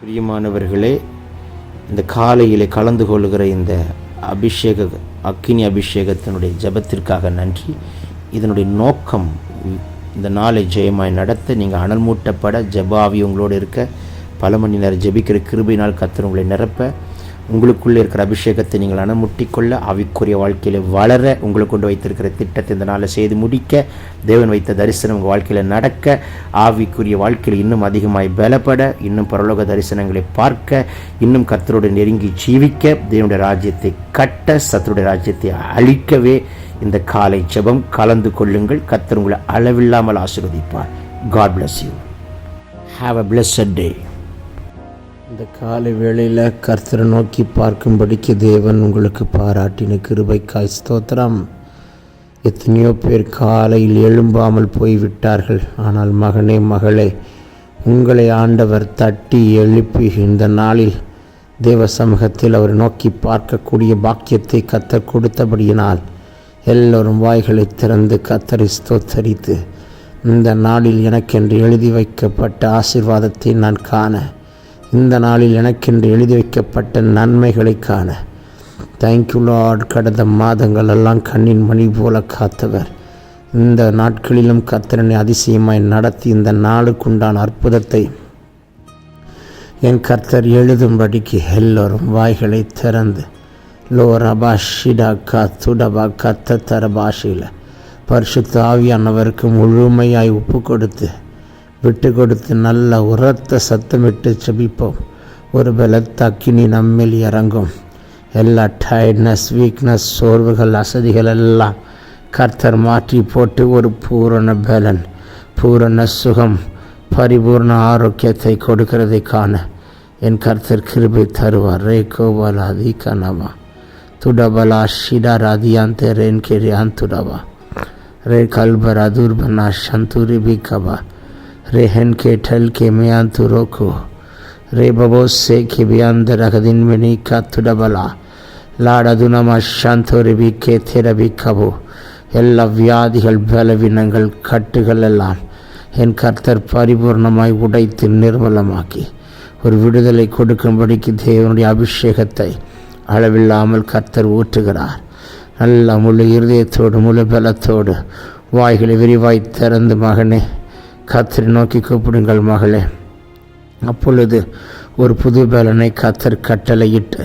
பிரியமானவர்களே, இந்த காலையிலே கலந்து கொள்கிற இந்த அக்கினி அபிஷேகத்தினுடைய ஜெபத்திற்காக நன்றி. இதனுடைய நோக்கம் இந்த நாளை ஜெயமாய் நடத்த, நீங்கள் அனல் மூட்டப்பட, ஜெபாவி உங்களோடு இருக்க, பல மணி நேரம் ஜெபிக்கிற கிருபையினால் கர்த்தர் உங்களை நிரப்ப, உங்களுக்குள்ளே இருக்கிற அபிஷேகத்தை நீங்கள் அனமுட்டிக்கொள்ள, ஆவிக்குரிய வாழ்க்கையில் வளர, உங்களுக்கு கொண்டு வைத்திருக்கிற திட்டத்தை இந்த நாளில் செய்து முடிக்க, தேவன் வைத்த தரிசனம் உங்கள் வாழ்க்கையில் நடக்க, ஆவிக்குரிய வாழ்க்கையில் இன்னும் அதிகமாய் பலப்பட, இன்னும் பரலோக தரிசனங்களை பார்க்க, இன்னும் கர்த்தரோடு நெருங்கி ஜீவிக்க, தேவனுடைய ராஜ்யத்தை கட்ட, சத்துருடைய ராஜ்யத்தை அழிக்கவே இந்த காலை ஜெபம் கலந்து கொள்ளுங்கள். கர்த்தர் உங்களை அளவில்லாமல் ஆசீர்வதிப்பார். God bless you. Have a blessed day. இந்த காலை வேளையில் கர்த்தரை நோக்கி பார்க்கும்படிக்கு தேவன் உங்களுக்கு பாராட்டின கிருபைக்காய் ஸ்தோத்திரம். எத்தனையோ பேர் காலையில் எழும்பாமல் போய்விட்டார்கள். ஆனால் மகனே, மகளே, உங்களை ஆண்டவர் தட்டி எழுப்பி இந்த நாளில் தேவ சமூகத்தில் அவர் நோக்கி பார்க்கக்கூடிய பாக்கியத்தை கர்த்தர் கொடுத்தபடியினால் எல்லோரும் வாய்களை திறந்து கர்த்தரை ஸ்தோத்தரித்து, இந்த நாளில் எனக்கென்று எழுதி வைக்கப்பட்ட ஆசீர்வாதத்தை நான் காண, இந்த நாளில் எனக்கென்று எழுதி வைக்கப்பட்ட நன்மைகளை காண, தேங்க்யூ லார்ட். கடந்த மாதங்கள் எல்லாம் கண்ணின் மணி போல காத்தவர், இந்த நாட்களிலும் கர்த்தரனை அதிசயமாய் நடத்தி இந்த நாளுக்குண்டான அற்புதத்தை என் கர்த்தர் எழுதும்படிக்கு எல்லோரும் வாய்களை திறந்து லோ ரபா ஷிடா கா துடபா கத்த தர பாஷையில் பரிசுத்த ஆவியானவருக்கு முழுமையாய் ஒப்பு கொடுத்து விட்டு கொடுத்து நல்ல உரத்த சத்தமிட்டு செபிப்போம். ஒரு பலத்த அக்கினி நம்மில் இறங்கும். எல்லா டயர்ட்னஸ், வீக்னஸ், சோர்வுகள், அசதிகள் எல்லாம் கர்த்தர் மாற்றி போட்டு ஒரு பூரண பலன், பூரண சுகம், பரிபூர்ண ஆரோக்கியத்தை கொடுக்கிறதை காண என் கர்த்தர் கிருபை தருவார். ரே கோபாலா தி கனவா துடபலா ஷிடா ராதியாந்தே ரேன் கேரியான் துடவா ரே கல்பரா துர்பனா சந்தூரி பி கபா रेहन के ठल के मियाँ तु रोको रे बबो से के बियांद रखदिन मिनी का तुडबला लाडुनमा शांतोरी भी के थेर भी कबो எல்லா வியாதிகள், பலவீனங்கள், கட்டுகள் எல்லாம் என் கர்த்தர் பரிபூர்ணமாய் உடைத்து நிர்மலமாக்கி ஒரு விடுதலை கொடுக்கும்படிக்கு தேவனுடைய அபிஷேகத்தை அளவில்லாமல் கர்த்தர் ஊற்றுகிறார். நல்ல முழு இருதயத்தோடு, முழு பலத்தோடு வாய்களை விரிவாய் திறந்து, மகனே, கர்த்தரை நோக்கி கூப்பிடுங்கள் மகளே. அப்பொழுது ஒரு புது பலனை கர்த்தர் கட்டளையிட்டு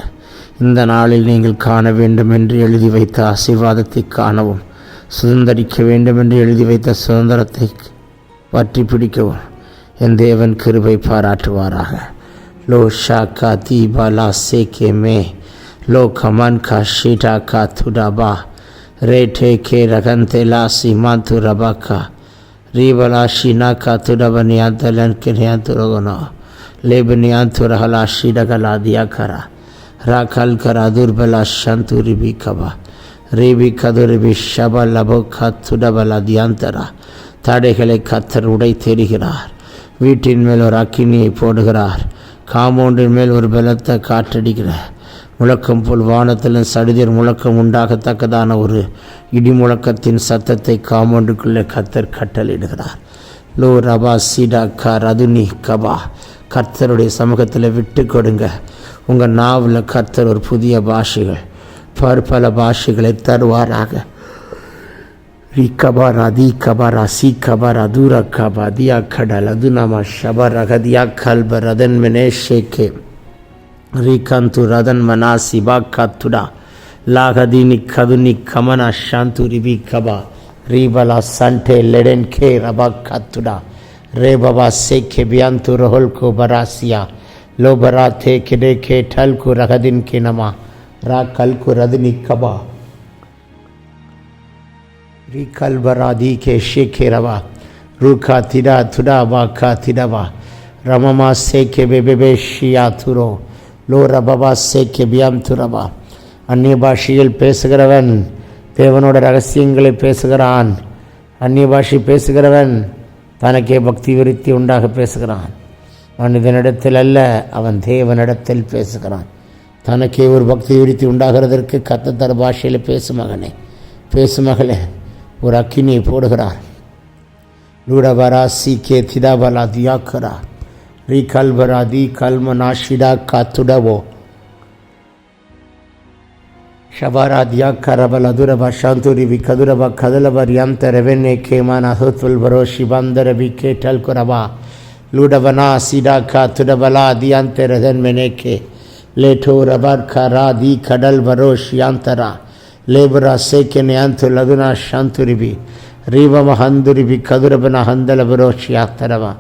இந்த நாளில் நீங்கள் காண வேண்டும் என்று எழுதி வைத்த ஆசீர்வாதத்தை காணவும், சுதந்திரிக்க வேண்டும் என்று எழுதி வைத்த சுதந்திரத்தை பற்றி பிடிக்கவும் என் தேவன் கிருபை பாராட்டுவாராக. லோ ஷா கா தீபாலா சே கே மே லோ கமன் கா ஷீடா கா துடாபா ரே டே கே ரகந்தே லா சீமா து ரபா கா ரீபலாஷினா காத்துடபனியாந்தலன் கிரியாந்துரகனோ லேபனியாந்துரகலாஷி டகலாதியா கரா ராகல் கரா துர்பலா சந்தூரிபி கபா ரேபி கதுரிபி ஷப லபோ காத்துடபலாதியாந்தரா. தடைகளை கர்த்தர் உடை தெரிகிறார். வீட்டின் மேல் ஒரு அக்கினியை போடுகிறார். காம்பவுண்டின் மேல் ஒரு பலத்தை காற்றடிக்கிறார். முழக்கம் போல் வானத்திலும் சடிதிர் முழக்கம் உண்டாகத்தக்கதான ஒரு இடி முழக்கத்தின் சத்தத்தை காம்பவுண்டுக்குள்ளே கர்த்தர் கட்டளையிடுகிறார். லோ ரபா சீடா கா ரதுனி கபா. கர்த்தருடைய சமூகத்தில் விட்டு கொடுங்க. உங்கள் நாவில் கர்த்தர் ஒரு புதிய பாஷைகள், பற்பல பாஷைகளை தருவாராக. ரி கபாரா தி கபாரா சி கபாரா தூர கபா தியா கடல் அதுனமா ஷபர் அகதியா கல்பர் அதன் மெனேஷேகே ரிகந்து Rathan மனாசி பாத்துடா லாகதினி கதுனி கமனா சாந்தூரி B Kaba ரீபலா Sunday லெடன் K ரபா கத்துடா ரே பபா சே கே பியாந்து ரஹோல் கோ பராசியா லோ பரா தே கே கே டல் கு ரகதின் கே நமா ரா கல் கு ரதனி கபா ரி கல்பரா தி கே ஷே கே ரவா ரூகா திடா துடா வா கா திடவா ரமமா சே கே பெபே ஷியா துரோ லோ ரபா சேக்கிய பியாம் துரபா. அந்நிய பாஷையில் பேசுகிறவன் தேவனோட ரகசியங்களை பேசுகிறான். அந்நிய பாஷை பேசுகிறவன் தனக்கே பக்தி விருத்தி உண்டாக பேசுகிறான். மனிதனிடத்தில் அல்ல, அவன் தேவனிடத்தில் பேசுகிறான். தனக்கே ஒரு பக்தி விருத்தி உண்டாகிறதற்கு கர்த்தர் பாஷையில் பேசு மகனே, பேசு மகளே. ஒரு அக்கினியை போடுகிறான். லூடபரா சீக்கே திதாபலா தியாக்கரா ரீ கல்வரா தி கல்மனா ஷிடா காத்துடவோ ஷபாராதியா கரபல துரப சாந்துரிவி கதுரப கதலபர் யந்தரவென்னே கேமான ஹுத்வல் பரோ ஷிபாந்தரவி கேட்டல் குரபா லூடபனா சிடா காத்துடபலா தியாந்தரதன் மெனேக்கே லேட்டோ ரபர் கரா தி கடல் பரோ ஷியாந்தரா லேபரா சேக்கெனே அந்து லதுனா சாந்துரிவி ரீவம ஹந்துரிவி கதுரபன ஹந்தல பரோ ஷியாத்தரவா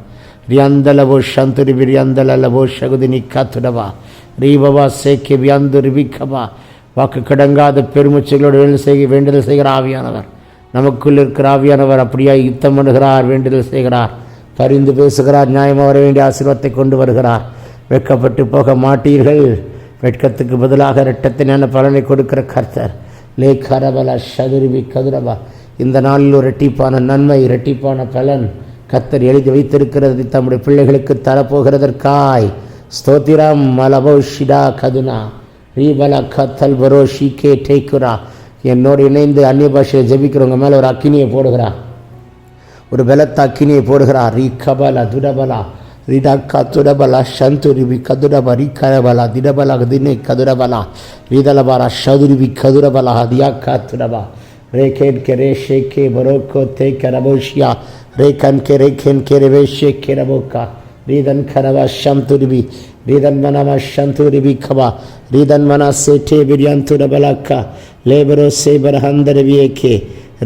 ரியாந்தலவோ சாந்துரிவி ரியாந்தலவோ ஷகுதினி காத்துடவா ரீவவா சேக்கே வியாந்துரிவி கபா வாக்கு கடங்காத பெருமுச்சைகளோடு வேண்டுதல் செய்கிற ஆவியானவர், நமக்குள் இருக்கிற ஆவியானவர் அப்படியே யுத்தம் பண்ணுகிறார், வேண்டுதல் செய்கிறார், பரிந்து பேசுகிறார், நியாயமாக வர வேண்டிய ஆசீர்வாதத்தை கொண்டு வருகிறார். வெட்கப்பட்டு போக மாட்டீர்கள், வெட்கத்துக்கு பதிலாக இரட்டத்தினான பலனை கொடுக்கிற கர்த்தர். லே கரபல சதுருவி கதுரபா. இந்த நாளில் ஒரு இரட்டிப்பான நன்மை, இரட்டிப்பான பலன் கர்த்தர் எழுதி வைத்திருக்கிறது தம்முடைய பிள்ளைகளுக்கு தரப்போகிறதற்காய் ஸ்தோத்திரம். மலபோ ஷிடா கதுனா ரீபலா கத்தல் பரோ ஷீகே டேக்குரா. என்னோடு இணைந்து அந்நிய பாஷையை ஜபிக்கிறவங்க மேலே ஒரு அக்கினியை போடுகிறா, ஒரு பலத்த அக்கினியை போடுகிறா. ரீ கபலா துடபலா ரிடக்கா துடபலா சந்துரிவி கதுரபா ரீ கரபலா திடபலா தினை கதுரபலா ரீதலபாரா சதுரிவி கதுரபலா தியாக்கா துடபா ரே கேன் கே ரே ஷேகே பரோக்கோ தே கரபோஷியா ரே கன் கே ரே கேன் கே ரே ஷேகே ரபோக்கா ரீதன் கரவா சந்துரிவி ரீதன் மனமா சந்துரிவி கபா ரீதன் மனா சேட்டே விரியாந்துடபலாக்கா லேபரோ சேபரஹந்தரவியேக்கே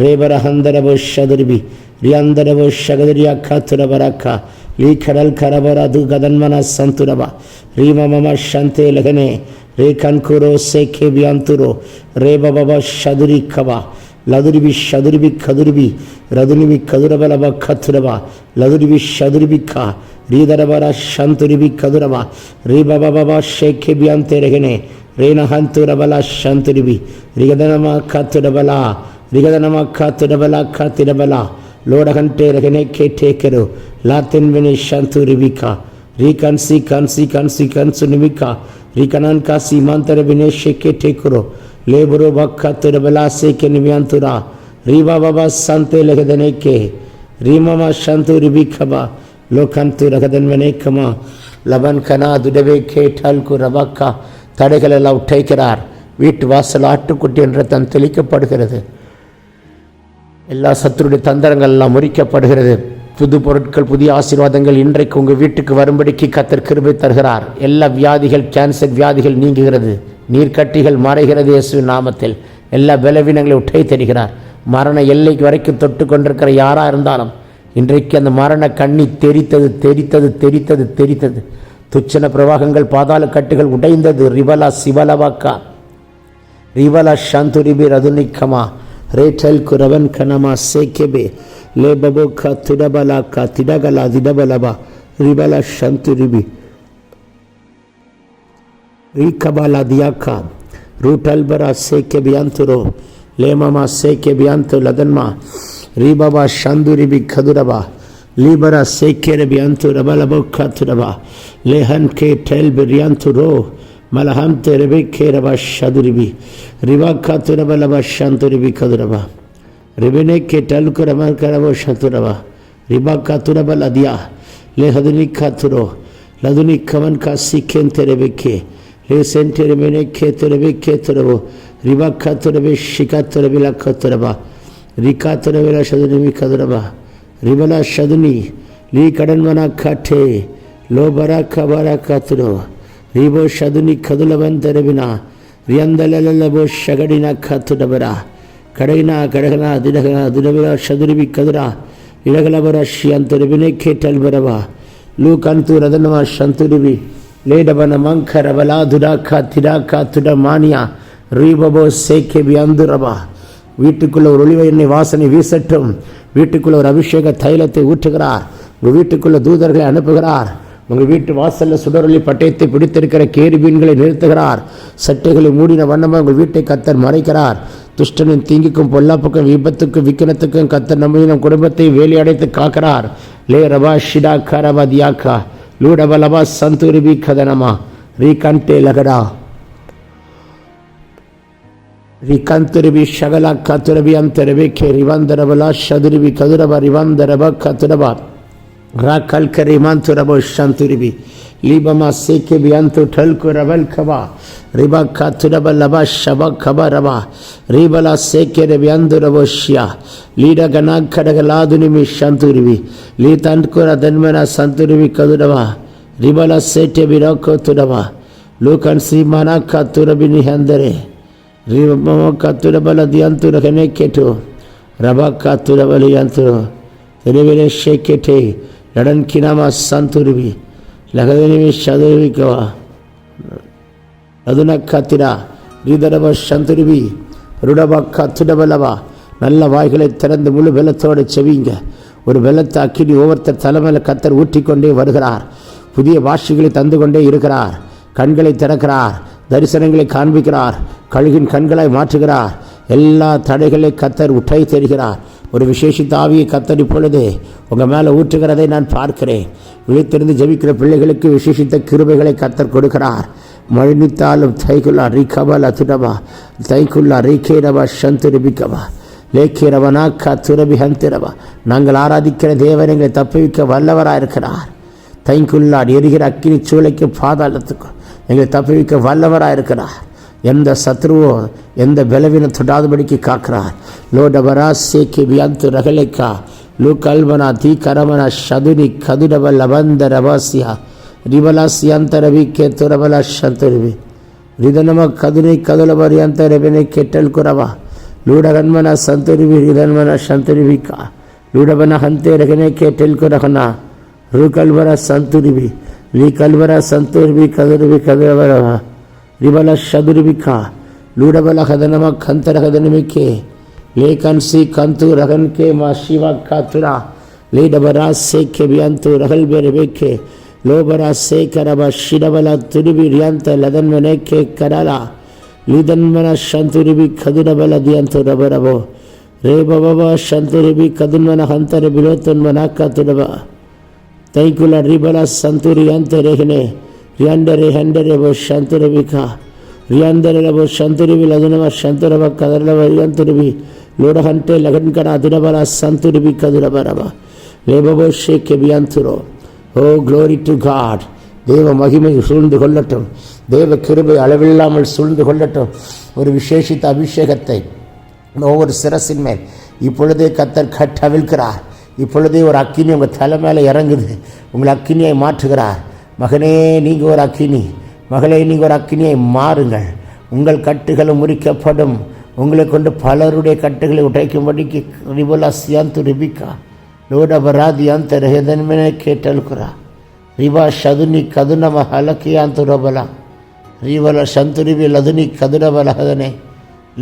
ரேபரஹந்தரபோ ஷதுரிவி ரியாந்தரபோ ஷகதரியாக்கா துடபராக்கா லீ கடல் கரபரா து கதன்மனா சந்துரபா ரீமமமா சந்தே லகனே ரே கன்குரோ சேக்கே வியாந்துரோ ரேபபா ஷதுரி கபா லதுரிவி ஷதுரிவி கதுரிவி ரதுனிவி கதுரபலபா கத்துரபா லதுரிவி ஷதுரிவி கா ரீதரபரா சந்துரிவி கதுரபா ரீபபா ஷேக்கே வியாந்தே ரகனே ரேனஹந்துரபலா சந்துரிவி ரிகதனமா காத்துடபலா ரிகதனமா காத்துடபலா காத்திடபலா லோடகண்டே ரகனே கேட்டேக்கரு லாத்தின் வினே சந்துரிவிகா ரீகன்சி கன்சி கன்சி கன்சுனிவிகா ரீகனான் காசி மாந்தர வினே ஷேக்கே டேக்குரோ லேபுரோ பக்காத்துடபலா சேக்கே நிவியாந்துரா ரீபா பாபா சந்தே லகதனேக்கே ரீமமா சந்துரிவிகபா லோகந்து ரகதன் வினேக்கமா லபன் கனா துடவே கேட்டால்கு ரபாக்கா. தடைகள் எல்லாம் உட்டைக்கிறார். வீட்டு வாசல் ஆட்டுக்குட்டி என்ற தன் தெளிக்கப்படுகிறது. எல்லா சத்துருடைய தந்திரங்கள் எல்லாம் முறிக்கப்படுகிறது. புது பொருட்கள், புதிய ஆசீர்வாதங்கள் இன்றைக்கு உங்கள் வீட்டுக்கு வரும்படிக்கு கர்த்தர் கிருபை தருகிறார். எல்லா வியாதிகள், கேன்சர் வியாதிகள் நீங்குகிறது. நீர்க்கட்டிகள் மறைகிறது இயேசுவின் நாமத்தில். எல்லா பலவீனங்களை உட்டை தருகிறார். மரண எல்லைக்கு வரைக்கும் தொட்டு கொண்டிருக்கிற யாராக இருந்தாலும் இன்றைக்கு அந்த மரண கண்ணி தெரித்தது தெரித்தது தெரித்தது தெரித்தது. துச்சன பிரவாகங்கள், பாதாள கட்டுகள் உடைந்தது. ரிவலா சிவலவாக்கா ரிவலா சாந்துரிபி ரதுனிக்கமா ரேட்டல் குரவன் கனமா சேக்கெபே லேபபோ கா திடபலா கா திடகலா திடபலபா ரிவலா சாந்துரிபி ரீகபாலா தியாக்கா ரூட்டல்பரா சேக்கே பியாந்துரோ லேமமா சேக்கே பியாந்து லதன்மா ரீபபா சாந்துரிபி கதுரபா லீபரா சேக்கே பியாந்து ரபலபோ காத்துரபா லேஹன் கே டெல் பிரியாந்துரோ மலஹம் தெரபே கேரபா ஷதுரிபி ரிவா காத்துரபலபா சாந்துரிபி கதுரபா ரிபினே கே டல் குரம கரபோ சதுரபா ரிபா காத்துரபல் அதியா லேஹதுனி காத்துரோ லதுனி கவன் கா சிக்கேன் தெரபேக்கே லே சென்டெரபேனே கே தெரபே துரபோ ரிபா காத்துரபே ஷிகா துரபிலா கத்துரபா ரிகா துரபிலா ஷதுனிபி கதுரபா ரிபலா ஷதுனி லீ கடன்மனா காட்டே லோபரா கபரா காத்துரோ ரீபோ ஷதுனி கதுலவன் தெரபினா ரியந்தலலபோ ஷகடினா காத்துடபரா கடைனா கடகனா திடகனா திடபிலா ஷதுரிபி கதுரா இடகலபரா ஷியந்தரபினே கேட்டல் பரவா லூ கந்து ரதனமா சந்துரிபி லேடபன மங்கரபலா துடாக்கா திடாக்கா துட மானியா ரீபபோ சேக்கே வியந்துரபா. வீட்டுக்குள்ள ஒரு ஒளிவ எண்ணெய் வாசனை வீசட்டும். வீட்டுக்குள்ள ஒரு அபிஷேக தைலத்தை ஊற்றுகிறார். உங்கள் வீட்டுக்குள்ள தூதர்களை அனுப்புகிறார். உங்கள் வீட்டு வாசலில் சுடரொளி பட்டயத்தை பிடித்திருக்கிற கேருபீன்களை நிறுத்துகிறார். சட்டைகளை மூடின வண்ணமாக உங்கள் வீட்டை கர்த்தர் மறைக்கிறார். துஷ்டனின் தீங்குக்கும் பொல்லாப்புக்கும் விபத்துக்கும் விக்கினத்துக்கும் கர்த்தர் நம்மையும் குடும்பத்தை வேலி அடைத்து காக்கிறார். லே ரபா ஷிடா கரபா தியாக்கா லூடபலபா சந்துரிபி கதனமா ரீகண்டே லகடா ரிகந்துரிபி ஷகலா கத்துரபி அந்தரபே K ரிவந்தரபலா ஷதுரிபி கதுரபா ரிவந்தரபா கத்துரபா Rakal Karimantu Rabo Shanturibi, Libama Seke Bianto Telku Ravel Kaba, Riba Katuraba Laba Shabak Kaba Raba, Ribala Seke Rebiando Raboshia, Lida Ganag Kadagaladunimi Shanturibi, Litankura Denmana Santuribi Kaduraba, Ribala Sete Birako Turaba, Lukan Si Manaka Turabini Handere, Ribama Katurabala Diantura Keneketo, Rabaka Turabalianturo, Rivere Shekete, Ladan Kinama Santuribi, Lagadini Shadurikava, Aduna Katira, Ridaraba Shanturibi, Rudaba Katudabalava, Nalla Vaikale Teran the Mulu Velathor Chevinga, or Velata Kidi over the Talamala Katar Utikonde Vargarar, Pudia Vashigli Tandukonde Irakarar, Kangale Terakar, Darisangle Kanbikar, Kaligin Kangalai Matigar, Ella Tadekale Katar Utai Terikar. ஒரு விசேஷித்த ஆவியை கர்த்தர் இப்பொழுது உங்கள் மேலே ஊற்றுகிறதை நான் பார்க்கிறேன். விழித்திருந்து ஜெபிக்கிற பிள்ளைகளுக்கு விசேஷித்த கிருபைகளை கர்த்தர் கொடுக்கிறார். மழித்தாலும் தைக்குல்லா ரிகபல துடபா தைக்குல்லா ரிகேரபா சந்துரிபிகபா லேக்கேரவனா கத்துரபி ஹந்திரபா. நாங்கள் ஆராதிக்கிற தேவன் எங்களை தப்புவிக்க வல்லவராக இருக்கிறார். தைக்குல்லா எரிகிற அக்கினி சூளைக்கு பாதாளத்துக்கும் எங்களை தப்புவிக்க வல்லவராக இருக்கிறார். எந்த சத்ருவோ எந்த பலவீனம் தொடாதபடிக்கு காக்கிறார். லோடபரா சேக்கி வியாந்து ரகலேக்கா லூகல்பனா தீ Karamana ஷதுனி கதுடப லபந்த ரபாசியா ரிபலாசியந்த ரவிக்கே துரபலா சந்துருவி ரிதனம கதுனை கதுலபரியந்த ரபினை kettle Kurava லூடகன்மன சந்துருவி ரிதன்மன சந்துருவிக்கா லூடபன ஹந்தே ரகனை kettle குரகனா ருகல்வர சந்துருவி Lee கல்வர சந்துருவி கதுருவி கதுலபரவா Ribala Shaduribika, Ludabala Hadanama Kantara Hadanimike, Lekan Si Kantu Raganke, Mashiva Katura, Ledabara Seke Biantu, Rahalbe Rebeke, Lobara Sekaraba Shidabala Turibi Rianta, Ladan Maneke Karala, Lidan Mana Shanturibi Kadurabala Dianto Rabarabo, Reba Baba Shanturibi Kadunmana Hantare Biloton Manaka Turaba, Taikula Ribala Santuriante Regene. Riandere Hendere was Shanturabika, Riandere was Shanturibi Ladunava Shanturaba Kadarava Yanturibi, Lord Hante Lagankana Durabara Santuribi Kadurabaraba, Lebabo Sheke Bianturo. Oh, glory to God. Deva Mahima Sulun the Holatum, Deva Kiribe Alavillamal Sulun the Holatum, or Visheshita Abhishekate, over Serasin men, Ipolade Katar Katavilkara, Ipolade or Akini with Talamala Yarangid, Umlakini Matagara. மகனே நீங்க ஒரு அக்கினி, மகளே நீங்க ஒரு அக்கினியை மாறுங்கள். உங்கள் கட்டுகளும் முறிக்கப்படும். உங்களை கொண்டு பலருடைய கட்டுகளை உடைக்கும்படிக்கு ரிபலா சியாந்து ரிபிகா லோடபராதியாந்த ரஹதன்மனே கேட்டல்குரா ரிபா ஷதுனி கதுனம ஹலக்கியாந்து ரபலா ரிவல சந்துரிபி லதுனி கதுரபலஹதனே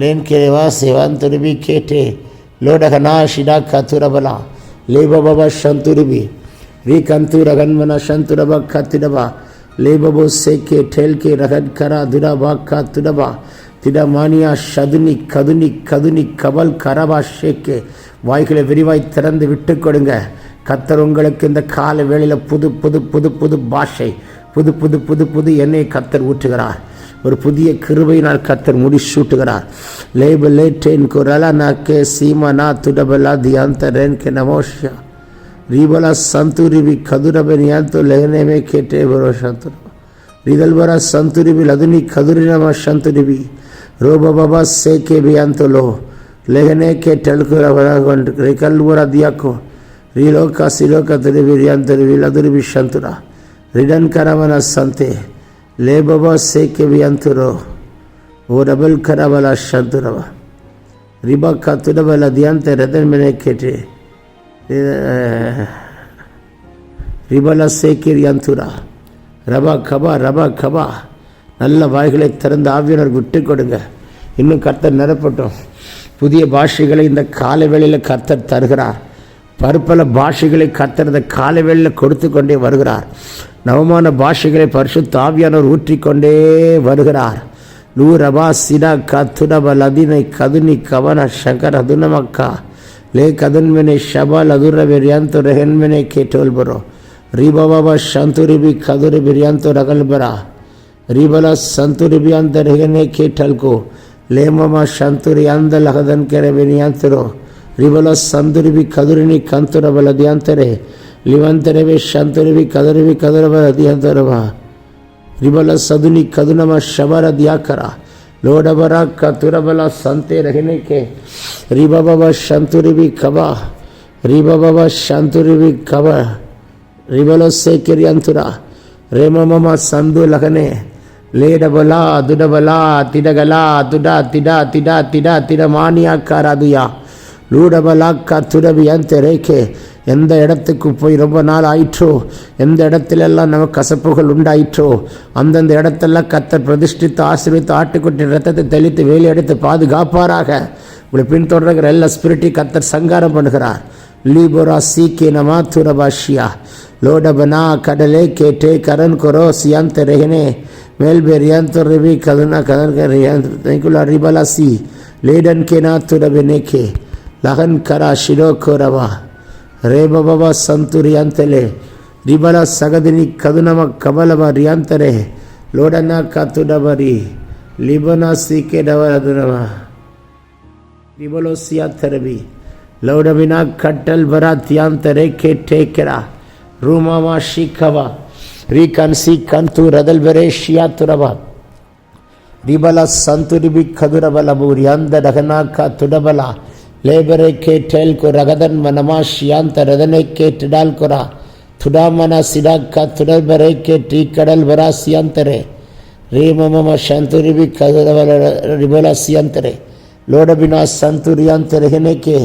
லேன் கேவா சேவாந்துரிபி கேட்டே லோடகனா ஷிடா கதுரபலா லேபபா சந்துரிபி Rikantu Raganmana Shanturaba Katiraba, Lebabo Seke, Telke, Ragad Kara, Duraba Katuraba, Tidamania, Shaduni, Kaduni, Kabal, Karaba Sheke, Vaikle, very white Taran the Vitukodanga, Katarungalak in the Kale, Vela, Pudu Bashe, Pudu, Yene Katar Utagara, or Pudi Kurvina Katar Mudi Shutagara, Label Late in Korala Nake, Simana, Tudabala, the Anta Renke Namosha. Ribala Santuribi Kadurabenianto Leganeme Kete Boroshantur Ridalbara Santuribi Laduni Kadurinama Shanturibi Roba Baba Seke Biantolo Leganeke Telkura Rekalura Diako Riloka Siloka Turibi Laduribi Shantura Ridan Karamana Sante Le Baba Seke Bianturo Vodabel Karabala Shanturava Riba Katudabala Diante Redan Kete Ribala Sekir Yantura Raba Kaba Nalla Vaikale Taranda Avianar Gutte Kodanga Inu Kartar Narapoto Pudia Bashigali in the Kalevela Kartar Targara Purpala Bashigali Kartar the Kalevela Kurtu Konde Vargara Navamana Bashigali Parshut Avianar Utti Konde Vargara Lu Raba Sida Katura Baladina Kaduni Kavana Shankara Dunamaka Le Kadunmene Shabal Adura Birianto Rehenmene Ketolboro Ribaba Shanturibi Kaduri Birianto Ragalbara Ribala Santuribianta Rehene Ketalko Le Mama Shanturianda Lahadan Kerebiniantero Ribala Santuribi Kadurini Kantura Baladiantere ಲಿವಂತರವೆ ಶಂತರವಿ ಕದರವಿ ಕದರವ ಅದಿಯಂತರವ ರಿಬಲ ಸದುನಿ ಕದುನಮ ಶಬರ ದ್ಯಾಕರ ಲೋಡಬರ ಕತುರಬಲ ಸಂತೆ ರಹಿನೇಕೆ ರಿಬಬವ ಶಂತುರಿವಿ ಕಬ ರಿಬಬವ ಶಂತುರಿವಿ ಕಬ ರಿಬಲ ಸೇಕೆರಿ ಅಂತುರ ರೇಮಮ ಸಂದು ಲಗನೆ ಲೇಡಬಲ ದುಡಬಲ ತಿಡಗಲ ತುಡ ತಿಡ ತಿಡ ತಿಡ ತಿಡ மானியாக்கார அதுயா லூடபலாக்கா துடவி அந்த ரேக்கே எந்த இடத்துக்கு போய் ரொம்ப நாள் ஆயிற்றோ, எந்த இடத்துலெல்லாம் நமக்கு கசப்புகள் உண்டாயிற்றோ அந்தந்த இடத்தெல்லாம் கத்தர் பிரதிஷ்டித்து ஆசீர்வித்து ஆட்டுக்குட்டி ரத்தத்தை தெளித்து வேலி எடுத்து பாதுகாப்பாராக. உங்களை பின்தொடர்கிற எல்லா ஸ்பிரிட்டி கத்தர் சங்காரம் பண்ணுகிறார். லீபோரா சீக்கே நமா துரபாஷியா லோடபனா கடலே கேட்டே கரன் கொரோ சியாந்த ரெஹனே மேல்பெரியாந்த ரிவி கதுனா கதன் ரிபலாசி லேடன் கே நா துரபெனேகே லகன் கரா ஷிரோ கோரவா ರೇಬಬ ಸಂತುರಿಯಂತಲೆ ರಿಬಲ ಸಗದಿನಿ ಕದುನಮ ಕಮಲಮ ರಿಯಂತರೆ ಲೋಡನ ಕತುಡಬರಿ ಲಿಬನ ಸೀಕೆ ಡವರದುನಮ ರಿಬಲೋ ಸಿಯಾತರಬಿ ಲೌಡಬಿನ ಕಟ್ಟಲ್ ಬರ ತ್ಯಾಂತರೆ ಕೆಟ್ಟೇಕೆರ ರೂಮಮ ಶಿಖವ ರೀಕನ್ ಕಂತು ರದಲ್ ಬೆರೆ ಶಿಯಾತುರವ ರಿಬಲ ಸಂತುರಿಬಿ ಕದುರಬಲಬು ರಿಯಂದ ಡಗನ ಕತುಡಬಲ लेबरे के ठेल को रगदन मनमा शियांत रदने के टिडाल कोरा थुडा मना सिडा का थुडल बरे के टी कडल बरा सियांतरे रे मम शांतुरी भी कदवल रिबोला सियांतरे लोड बिना संतुरियांतरे हेने के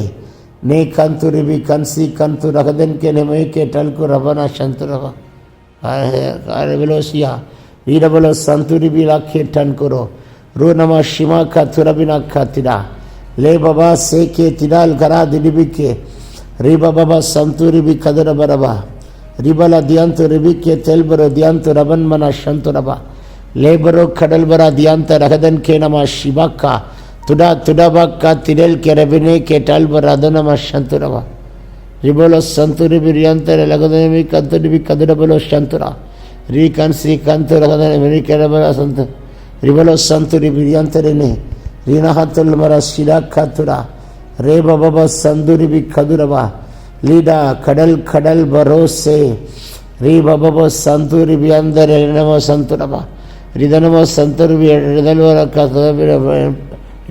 ने कंतुरी भी कंसी कंतु रगदन के ने मय के टल को रबना शांतुरवा आरे बेलोसिया वीरबलो संतुरी भी लाखे टन करो रो नमा शिमा का थुरबिना खातिरा ले बाबा से के तिडाल करा दिलिबी के रिबा बाबा संतुरी भी कदर बरबा रिबला दियांत रिबी के तेल बरो दियांत रबन मना शंतुरबा ले बरो खडल बरा दियांत रगदन के नमा शिबाका तुडा तुडाबा का तिरेल के रबिने के टल बरा दनमा शंतुरबा रिबलो संतुरी भी रियांत लगदन भी कंतुरी भी कदर बलो शंतुरा री कंसी कंतु रगदन मिनी के रबला संत रिबलो संतुरी भी रियांत ने रीनाहतुल मरा शिरा खातुरा रे बाबा संदुरी भी खदुरवा लीडा खडल खडल भरोसे री बाबा संतुरी भी अंदर नमो संतुरवा रिदनमो संतुर भी रिदलवर का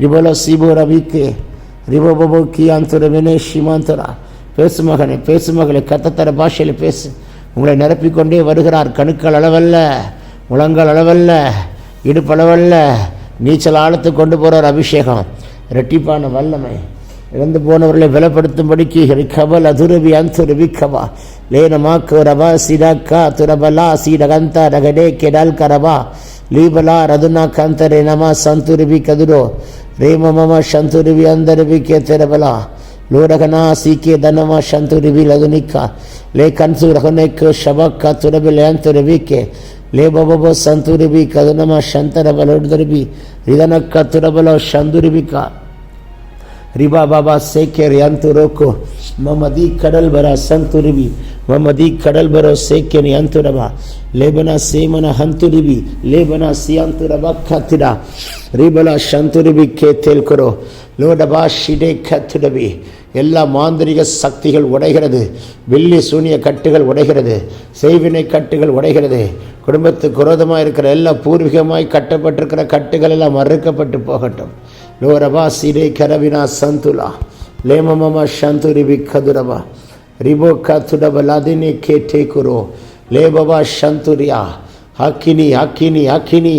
रिबोलो सीबो रवि के रिबो बाबो की अंतुर विने शिमांतुरा பேசு மகனே பேசு மகளே கத்தத்தர பாஷையில் பேசு. உங்களை நிரப்பிக்கொண்டே வருகிறார். கணுக்கள் அளவல்ல, முழங்கால் அளவல்ல, இடுப்பளவல்ல, நீச்சல் ஆழத்து கொண்டு போகிறார். அபிஷேகம் இரட்டிப்பான வல்லமை இறந்து போனவர்களை பலப்படுத்தும்படிக்கு கபல் அதுரவி அந்துரவி கபா லேனமாக்கு ரபா சிடாக்கா துரபலா சீடகந்தா ரகடே கெடால் கரபா லீபலா ரதுனா கந்தரே நமா சந்துருவி கதுரோ ரேமம சந்துருவி அந்தருவி கே தெரபலா லோடகனா சீக்கே தனமா சந்துருவி லதுனிக்கா லே கன்சு ரகனேக்கு ஷபக்கா துரபில் அந்துரவி கே ले बाबा संतुरी भी कदनमा शंतर बलोडर भी रिदनक्क तुरबलो शंदुरी भी का रिबा बाबा सेके रियंतुरो को ममदी कडल बरा संतुरी भी ममदी कडल बरो सेके नियंतुरबा लेबना सेमना हंतुरी भी लेबना सियंतुरबा खतिरा रिबला शंतुरी भी के तेल करो लोडबा शिडे खतुडबी எல்லா மாந்திரிக சக்திகள் உடைகிறது. வெள்ளி சூனிய கட்டுகள் உடைகிறது. செய்வினை கட்டுகள் உடைகிறது. குடும்பத்துக்கு விரோதமாக இருக்கிற எல்லா பூர்வீகமாய் கட்டப்பட்டிருக்கிற கட்டுகள் எல்லாம் மறுக்கப்பட்டு போகட்டும். லோரபா சிரே கரவினா சந்துலா லேமம சந்துரிபி கதுரபா ரிபோ கத்துடபலாதினே கேட்டே குரோ லேபபா சந்துரியா அக்கினி அக்கினி அக்கினி.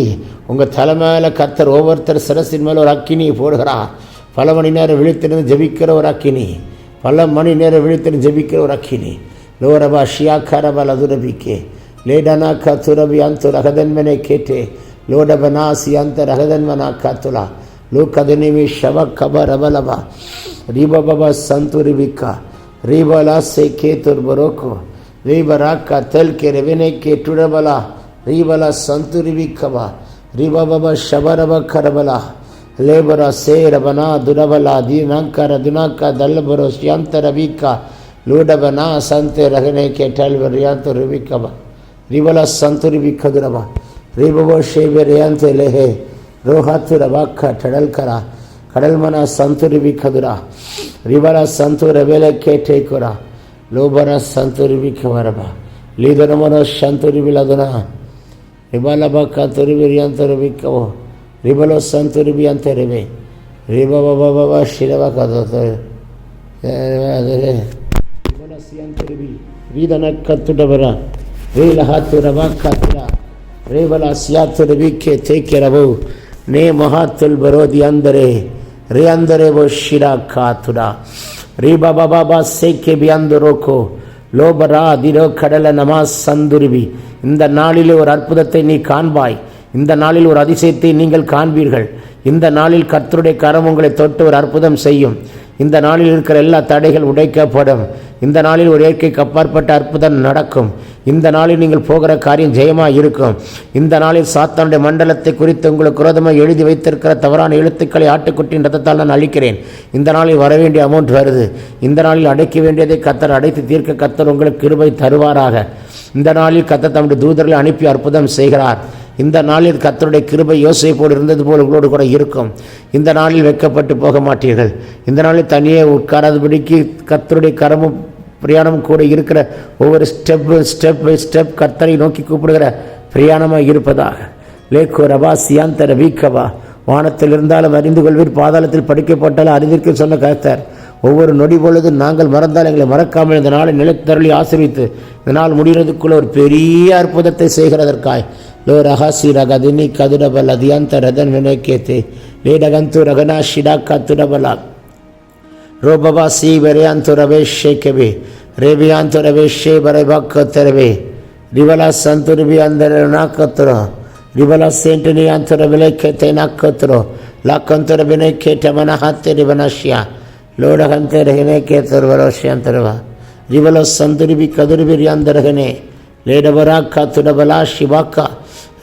உங்கள் தலைமையில கத்தர் ஒவ்வொருத்தர் சிரசின் மேலே ஒரு அக்கினியை போடுகிறார். பல மணி நேரம் விழித்திருந்து ஜெபிக்கிற ஒரு அக்கினி, பல மணி நேரம் விழித்திருந்து ஜெபிக்கிற ஒரு அக்கினி. லோரபா ஷியாக்கரபல் அதுரபிக்கே லேடனா கத்துரபி அந்த ரகதன்மனை கேட்டே லோடபனா சியந்த ரகதன்மனா கத்துலா லோ கதனிமி ஷவ கப ரபலபா ரீபபா சந்துரிபிக்கா ரீபலா சே கேத்துர் பரோக்கோ ரீபரா கத்தல் கே ரெவினை கே டுடபலா ரீபலா சந்துரிபிக்கபா ரீபபா ஷபரப கரபலா लेबरा सेर बना दुरबला दीनाकर दुनाका दल बरो श्यांत रविका लोड बना संते रखने के ठल रियांत रविकबा रिबला संत रिबिक दुरबा रिबो शेब रियांत लेहे रोहात रबाका ठडल करा कडल मना संत रिबिक दुरा रिबला संत रवेले के ठेकुरा லோபரா சந்துருவி கவரபா லீதரமன சந்துருவி லதனா ரிபலபா கந்துருவி ரியாந்தருவி கவோ ரிபலோ சந்துருவி அந்தருவே ரிபபபபா ஷிரவா கதோ ரிபல சியந்தருவி வீதன கத்துடவரா ரீலஹாத்துரவா கத்துரா ರೇವಲ ಸ್ಯಾತುರ ವಿಕೆ ತೇಕೆರವು ನೇ ಮಹಾತುಲ್ ಬರೋದಿ ಅಂದರೆ ರೇ ಅಂದರೆ ವೋ ಶಿರಾ ಕಾತುರ ರೀ ಬಾಬಾ ಬಾಬಾ சேக்கே பியாந்தரோக்கோ லோபரா அதிரோ கடல நமாஸ் சந்துருவி. இந்த நாளிலே ஒரு அற்புதத்தை நீ காண்பாய். இந்த நாளில் ஒரு அதிசயத்தை நீங்கள் காண்பீர்கள். இந்த நாளில் கர்த்தருடைய கரம் உங்களை தொட்டு ஒரு அற்புதம் செய்யும். இந்த நாளில் இருக்கிற எல்லா தடைகள் உடைக்கப்படும். இந்த நாளில் ஒரு இயற்கைக்கு அப்பாற்பட்ட அற்புதம் நடக்கும். இந்த நாளில் நீங்கள் போகிற காரியம் ஜெயமாக இருக்கும். இந்த நாளில் சாத்தானுடைய மண்டலத்தை குறித்து உங்களுக்கு விரோதமாக எழுதி வைத்திருக்கிற தவறான எழுத்துக்களை ஆட்டுக்குட்டியின் ரத்தத்தால் நான் அழிக்கிறேன். இந்த நாளில் வர வேண்டிய அமௌண்ட் வருது. இந்த நாளில் அடைக்க வேண்டியதை கர்த்தர் அடைத்து தீர்க்க கர்த்தர் உங்களுக்கு கிருபை தருவாராக. இந்த நாளில் கர்த்தர் தம்முடைய தூதர்களை அனுப்பி அற்புதம் செய்கிறார். இந்த நாளில் கர்த்தருடைய கிருபை யோசேப்போடு இருந்தது போல் உங்களோடு கூட இருக்கும். இந்த நாளில் வெட்கப்பட்டு போக மாட்டீர்கள். இந்த நாளில் தனியே உட்காராதபடிக்கு கர்த்தருடைய கரமும் பிரயாணமும் கூட இருக்கிற ஒவ்வொரு ஸ்டெப் பை ஸ்டெப் கர்த்தரை நோக்கி கூப்பிடுகிற பிரயாணமாக இருப்பதாக. லேக்கோ ரபா சியாந்தர வீக்கவா வானத்தில் இருந்தாலும் அறிந்து கொள்வீர், பாதாளத்தில் படிக்கப்பட்டாலும் அறிந்திருக்க சொன்ன கர்த்தர் ஒவ்வொரு நொடி பொழுது நாங்கள் மறந்தால் எங்களை மறக்காமல் இந்த நாளை நிலைத்தருளி ஆசீர்வித்து இந்த நாள் முடிகிறதுக்குள்ள ஒரு பெரிய அற்புதத்தை செய்கிறதற்காய் லோ ரகாசி ரகதினி கதுரபல தியாந்த ரதன் வினக்கேத்தே லேடகந்து ரகனா ஷிடாக்கா துரபலா ரோபபா சி வெரையாந்து ரவேஷே கெபே ரேவியாந்து ரவேஷே பரைபாக்கத்தரவே ரிவலா சந்துருபி அந்த நாக்கத்துரோ ரிவலா சேண்டனி அந்த விலைக்கத்தை நாக்கத்துரோ லாக்கந்துர வினைக்கேட்ட மனஹாத்தே ரிவனாஷியா லோடகந்தரகனே கேத்தர்வரோஷியந்தரவா ரிவலோ சந்துருபி கதுருபி ரியாந்தரகனே லேடபரா காத்துடபலா ஷிவாக்கா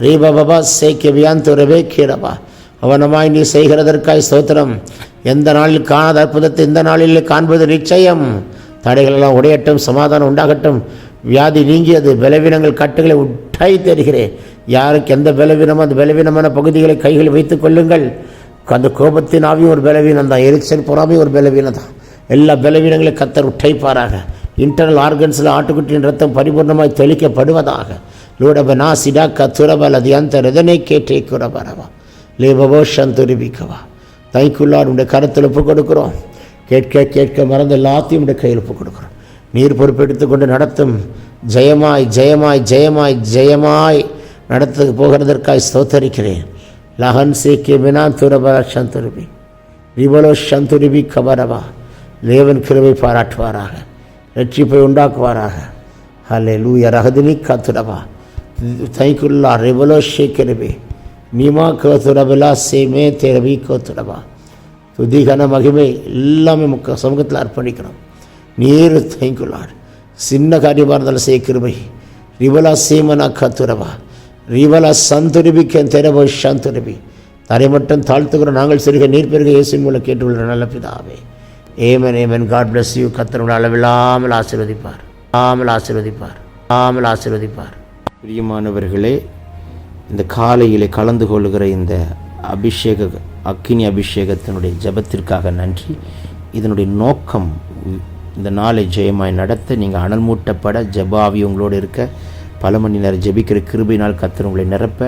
ரீபபா சேக்கே வியாந்துரவே கீரபா. அவனமாய் நீ செய்கிறதற்காய் ஸ்தோத்திரம். எந்த நாளில் காணாத அற்புதத்தை இந்த நாளில் காண்பது நிச்சயம். தடைகளெல்லாம் உடையட்டும், சமாதானம் உண்டாகட்டும், வியாதி நீங்கியது, பலவீனங்கள் கட்டுகளை உட்டாய் தருகிறேன். யாருக்கு எந்த பலவீனமோ அந்த பலவீனமான பகுதிகளை கைகளில் வைத்துக் கொள்ளுங்கள். அந்த கோபத்தின் ஆவியும் ஒரு பலவீனம் தான், எரிச்சல் பொறாமையும் ஒரு பலவீனம் தான். எல்லா பலவீனங்களையும் கர்த்தர் உட்டைப்பாராக. இன்டர்னல் ஆர்கன்ஸில் ஆட்டுக்குட்டியின் ரத்தம் பரிபூர்ணமாய் தெளிக்கப்படுவதாக. லூடபனா சிடாக்கா துரபல தியந்த ரதனை கேட்டே குரபரவா லேபவோ சந்துரிபிக்கவா. தைக்குள்ளார் உடைய கருத்தில் ஒப்புக் கொடுக்குறோம். கேட்க மறந்து எல்லாத்தையும் உடைய கையில் ஒப்புக் கொடுக்குறோம். நீர் பொறுப்பெடுத்து கொண்டு நடத்தும். ஜெயமாய் ஜெயமாய் ஜெயமாய் ஜெயமாய் நடத்த போகிறதற்காய் ஸ்தோத்தரிக்கிறேன். லஹன் சேக்கே வினா துரபல சந்துரிபி ரிபலோ சந்துரிபி கபரவா. தேவன் கிருபை பாராட்டுவாராக, ரட்சிப்பை உண்டாக்குவாராக. ஹல்லேலூயா. ரஹதினி காத்துடவா தைக்குள்ளா ரெவலோ ஷேக்கரபே நீமா கோத்துடபலா சேமே தேரவி கோத்துடவா. துதிகன மகிமை எல்லாமே சமூகத்தில் அர்ப்பணிக்கிறோம். நீர் தைக்குள்ளார் சின்ன காரியமாக இருந்தாலும் செய்ய கிருபை. ரிவலா சேமனா காத்துடவா ரிவலா சந்துரிபிக்க தெரவோ சந்துரிபி. தரை மட்டும் தாழ்த்துக்கிறோம். நாங்கள் சிறுக நீர் பெருக இயேசுவின் மூலம் கேட்டுள்ள நல்ல பிதாவே. ஏமன் ஏமன். God bless you. கர்த்தர் அளவில்லாமல் ஆசீர்வதிப்பார், ஆசீர்வதிப்பார். பிரியமானவர்களே, இந்த காலையில் கலந்து கொள்கிற இந்த அக்கினி அபிஷேகத்தினுடைய ஜபத்திற்காக நன்றி. இதனுடைய நோக்கம் இந்த நாளை ஜெயமாய் நடத்த, நீங்கள் அனல் மூட்டப்பட, ஜபாவி உங்களோடு இருக்க, பல மணி நேரம் ஜெபிக்கிற கிருபையினால் கர்த்தர் உங்களை நிரப்ப,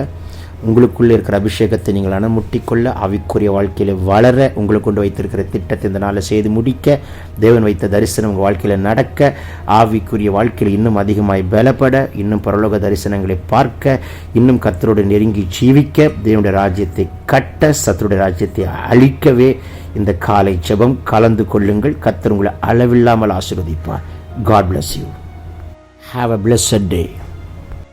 உங்களுக்குள்ளே இருக்கிற அபிஷேகத்தை நீங்கள் அனமுட்டிக்கொள்ள, ஆவிக்குரிய வாழ்க்கையில் வளர, உங்களை கொண்டு வைத்திருக்கிற திட்டத்தை இந்த நாளை செய்து முடிக்க, தேவன் வைத்த தரிசனம் உங்கள் வாழ்க்கையில் நடக்க, ஆவிக்குரிய வாழ்க்கையில் இன்னும் அதிகமாய் பலப்பட, இன்னும் பரலோக தரிசனங்களை பார்க்க, இன்னும் கர்த்தரோடு நெருங்கி ஜீவிக்க, தேவனுடைய ராஜ்யத்தை கட்ட, சத்துருடைய ராஜ்யத்தை அழிக்கவே இந்த காலை ஜெபம் கலந்து கொள்ளுங்கள். கர்த்தர் உங்களை அளவில்லாமல் ஆசீர்வதிப்பார். God bless you. Have a blessed day.